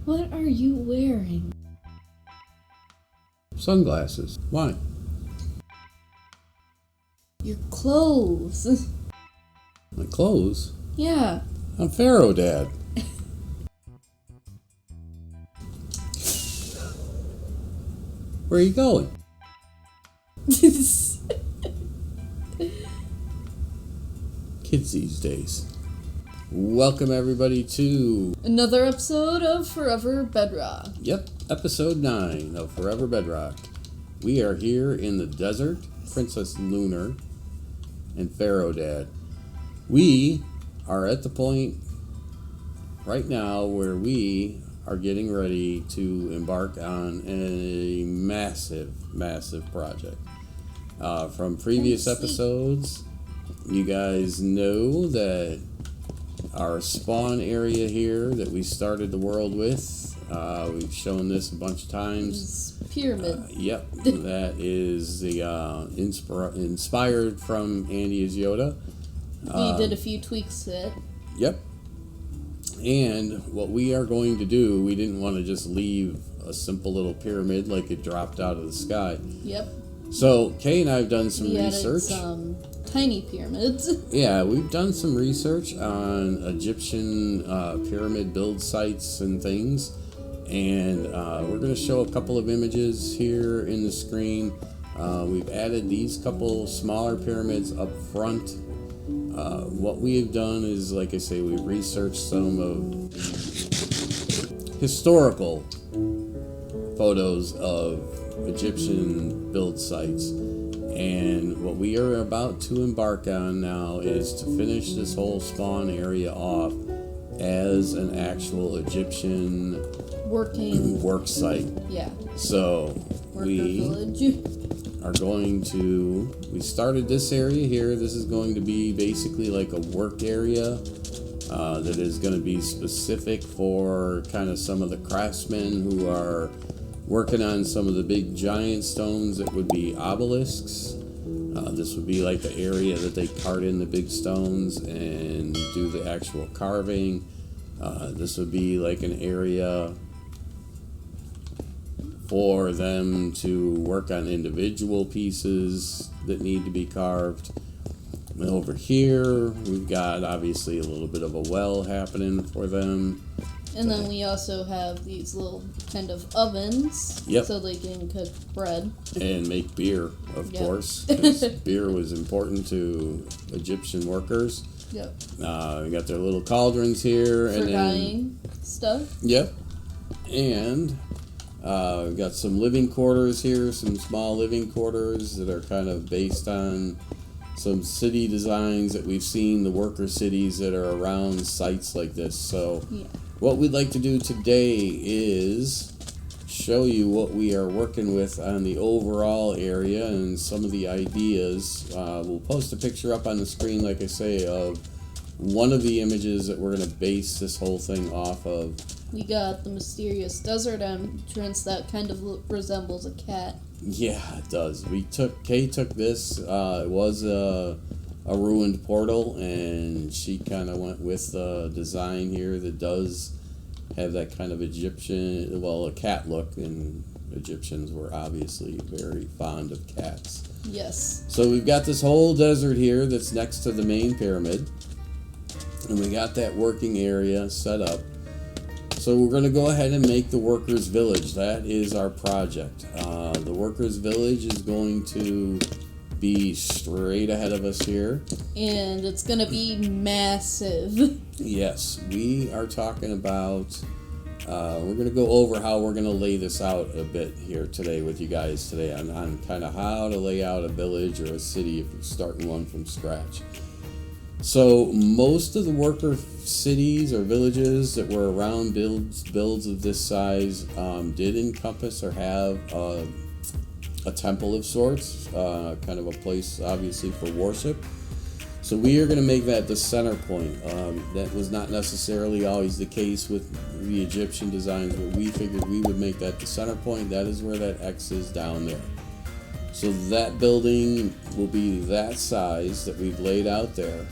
What are you wearing? Sunglasses. Why? Your clothes. My clothes? Yeah. I'm Pharaoh Dad. Where are you going? Kids these days. Welcome everybody to Another episode of Forever Bedrock. Yep, episode 9 of Forever Bedrock. We are here in the desert, Princess Lunar and Pharaoh Dad. We are at the point right now where we are getting ready to embark on a massive project. From previous episodes, you guys know that our spawn area here that we started the world with, we've shown this a bunch of times. Pyramid. Yep, that is the inspired from Andy is Yoda. We did a few tweaks to it. Yep. And what we are going to do, we didn't want to just leave a simple little pyramid like it dropped out of the sky. Yep. So Kay and I have done some research. We added some tiny pyramids. Yeah, we've done some research on Egyptian pyramid build sites and things. And we're going to show a couple of images here in the screen. We've added these couple smaller pyramids up front. What we have done is, like I say, we've researched some of historical photos of Egyptian build sites. And what we are about to embark on now is to finish this whole spawn area off as an actual Egyptian working work site. Yeah. So village. Are going to, we started this area here. This is going to be basically like a work area that is going to be specific for kind of some of the craftsmen who are working on some of the big giant stones that would be obelisks. This would be like the area that they cart in the big stones and do the actual carving. This would be like an area for them to work on individual pieces that need to be carved. And over here, we've got obviously a little bit of a well happening for them. And then we also have these little kind of ovens, yep, so they can cook bread. And make beer, of course, because beer was important to Egyptian workers. Yep. We got their little cauldrons here. For dyeing stuff. Yep. And we've got some living quarters here, some small living quarters that are kind of based on some city designs that we've seen, the worker cities that are around sites like this. So what we'd like to do today is show you what we are working with on the overall area and some of the ideas. We'll post a picture up on the screen, like I say, of one of the images that we're going to base this whole thing off of. We got the mysterious desert entrance that kind of resembles a cat. Yeah, it does. Kay took this. It was a ruined portal, and she kind of went with the design here that does have that kind of Egyptian, well, a cat look, and Egyptians were obviously very fond of cats. Yes. So we've got this whole desert here that's next to the main pyramid, and we got that working area set up. So we're going to go ahead and make the workers' village. That is our project. The workers' village is going to be straight ahead of us here. And it's going to be massive. Yes, we are talking about, we're going to go over how we're going to lay this out a bit here today with you guys today on kind of how to lay out a village or a city if you're starting one from scratch. So most of the worker cities or villages that were around builds of this size did encompass or have a temple of sorts, kind of a place obviously for worship. So we are going to make that the center point. That was not necessarily always the case with the Egyptian designs, but we figured we would make that the center point. That is where that X is down there. So that building will be that size that we've laid out there.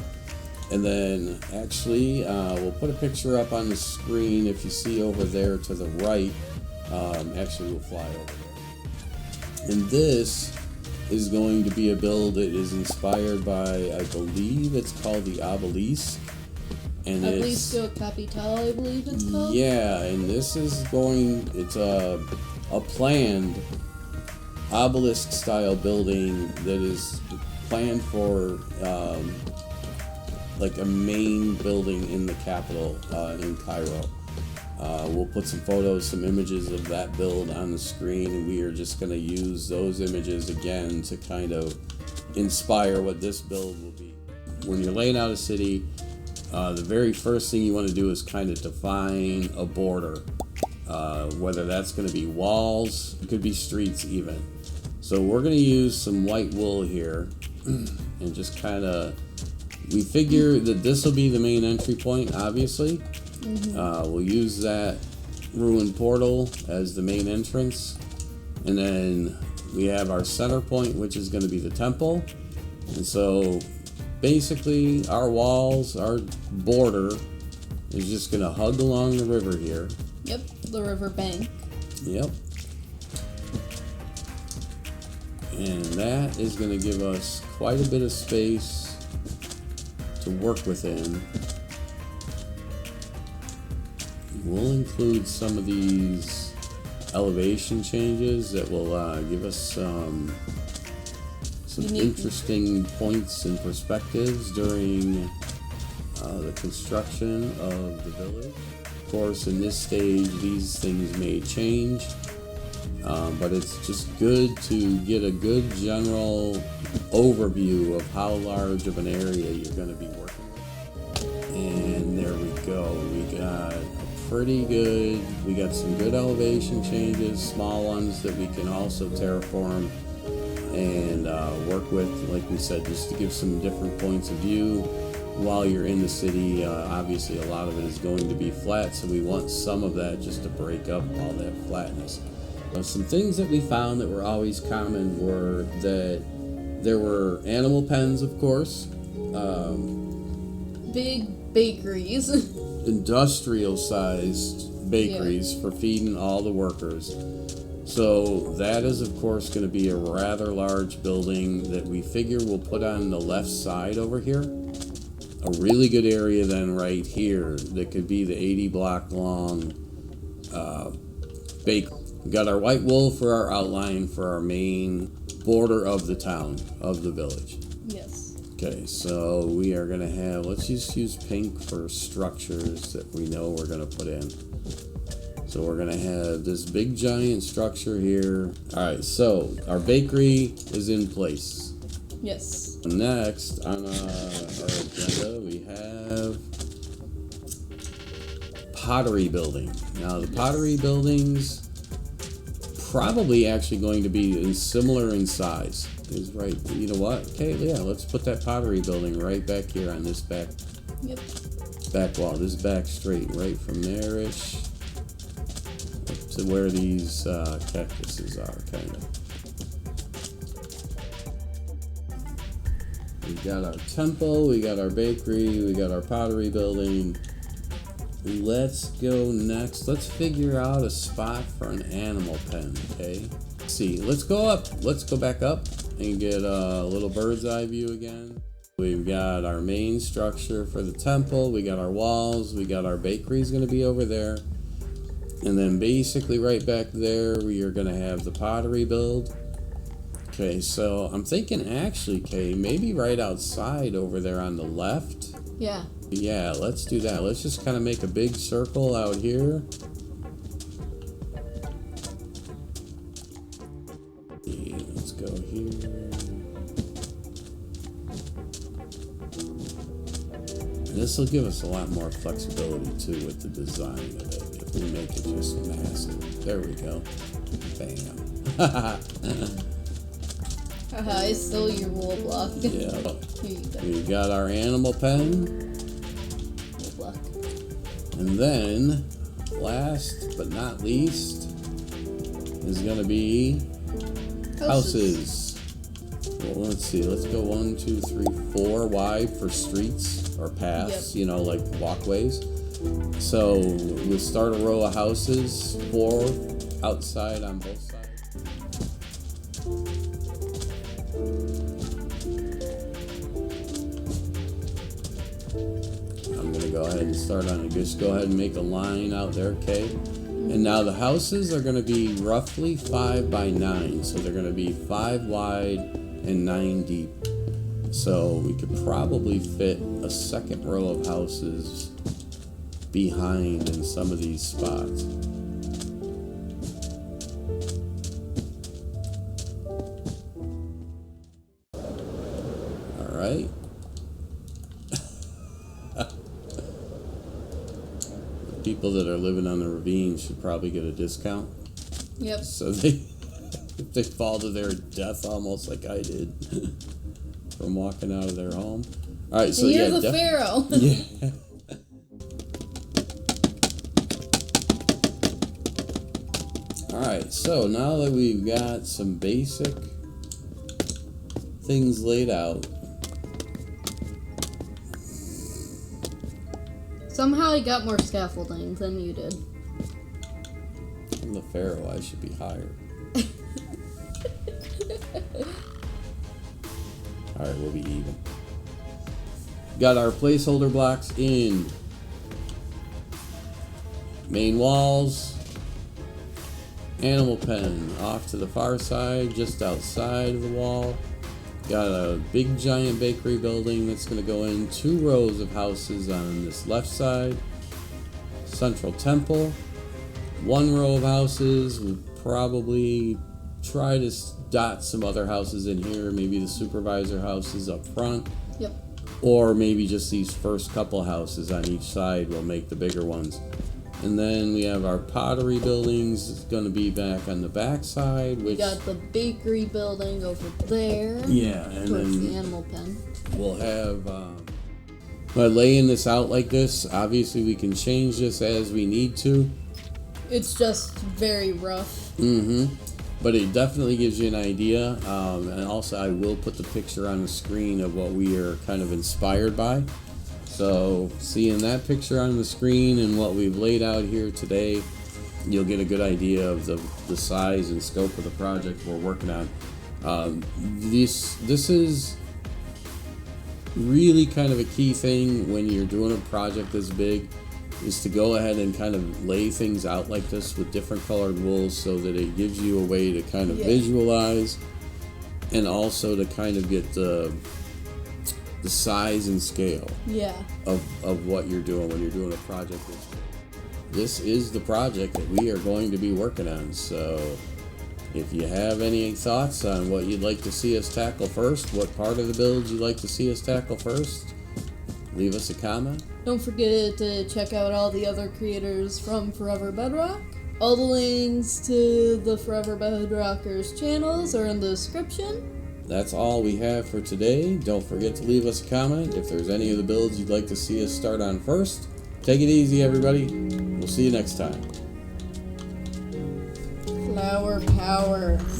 And then actually, we'll put a picture up on the screen. If you see over there to the right, actually we'll fly over there. And this is going to be a build that is inspired by, I believe it's called the Obelisk. And Obelisk Capital, I believe it's called. Yeah, and this is it's a planned obelisk style building that is planned for like a main building in the capital in Cairo. We'll put some photos, some images of that build on the screen, and we are just going to use those images again to kind of inspire what this build will be. When you're laying out a city, the very first thing you want to do is kind of define a border, whether that's going to be walls, it could be streets even. So we're going to use some white wool here and just kind of, we figure that this will be the main entry point, obviously. We'll use that ruined portal as the main entrance, and then we have our center point, which is going to be the temple. And so basically our walls, our border is just going to hug along the river here. Yep, the river bank. Yep. And that is going to give us quite a bit of space to work within. We'll include some of these elevation changes that will give us some interesting points and perspectives during the construction of the village. Of course, in this stage, these things may change, but it's just good to get a good general overview of how large of an area you're going to be working with. And there we go. We got we got some good elevation changes, small ones that we can also terraform and work with, like we said, just to give some different points of view while you're in the city. Obviously a lot of it is going to be flat, so we want some of that just to break up all that flatness. Some things that we found that were always common were that there were animal pens, of course, big bakeries. Industrial sized bakeries for feeding all the workers. So that is of course going to be a rather large building that we figure we'll put on the left side over here. A really good area then right here that could be the 80 block long bakery. We got our white wool for our outline for our main border of the town, of the village. Yes. Okay, so we are going to have, let's just use pink for structures that we know we're going to put in. So we're going to have this big giant structure here. All right, so our bakery is in place. Yes. Next on our agenda, we have pottery building. Now the pottery buildings probably actually going to be similar in size. Is right. You know what? Okay, yeah, let's put that pottery building right back here on this back wall. This back straight, right from there-ish up to where these cactuses are, kind of. We got our temple, we got our bakery, we got our pottery building. Let's go next. Let's figure out a spot for an animal pen, okay? Let's see. Let's go up. Let's go back up and get a little bird's eye view again. We've got our main structure for the temple. We got our walls. We got our bakery's going to be over there. And then basically right back there, we are going to have the pottery build. Okay, so I'm thinking actually, Kay, maybe right outside over there on the left. Yeah. Yeah, let's do that. Let's just kind of make a big circle out here. Yeah, let's go here. This will give us a lot more flexibility too with the design of it. If we make it just massive. There we go. Bam. Haha, I stole your wool block. Yeah. Here you go. We got our animal pen. Wool block. And then, last but not least, is going to be houses. Well, let's see. Let's go 1, 2, 3, 4 wide for streets. or paths, Yep. like walkways. So we'll start a row of houses, 4 outside on both sides. I'm going to go ahead and start on it. Just go ahead and make a line out there, okay? And now the houses are going to be roughly 5 by 9. So they're going to be 5 wide and 9 deep. So we could probably fit a second row of houses behind in some of these spots. All right. The people that are living on the ravine should probably get a discount. Yep. So if they fall to their death almost like I did from walking out of their home. All right, so and you're yeah, the Pharaoh. Yeah. Alright, so now that we've got some basic things laid out. Somehow I got more scaffolding than you did. I'm the Pharaoh, I should be higher. Alright, we'll be even. Got our placeholder blocks in. Main walls. Animal pen off to the far side, just outside of the wall. Got a big giant bakery building that's going to go in 2 rows of houses on this left side. Central temple. 1 row of houses. We'll probably try to dot some other houses in here. Maybe the supervisor houses up front. Yep. Or maybe just these first couple houses on each side will make the bigger ones. And then we have our pottery buildings. It's going to be back on the back side. We Which, got the bakery building over there. yeah, and Towards then the animal pen. we'll have, by laying this out like this, obviously we can change this as we need to. It's just very rough. But it definitely gives you an idea. And also I will put the picture on the screen of what we are kind of inspired by. So seeing that picture on the screen and what we've laid out here today, you'll get a good idea of the size and scope of the project we're working on. This is really kind of a key thing when you're doing a project this big, is to go ahead and kind of lay things out like this with different colored wools so that it gives you a way to kind of visualize and also to kind of get the size and scale of what you're doing when you're doing a project this big. This is the project that we are going to be working on. So if you have any thoughts on what you'd like to see us tackle first, what part of the build you'd like to see us tackle first, leave us a comment. Don't forget to check out all the other creators from Forever Bedrock. All the links to the Forever Bedrockers channels are in the description. That's all we have for today. Don't forget to leave us a comment if there's any of the builds you'd like to see us start on first. Take it easy, everybody. We'll see you next time. Flower power.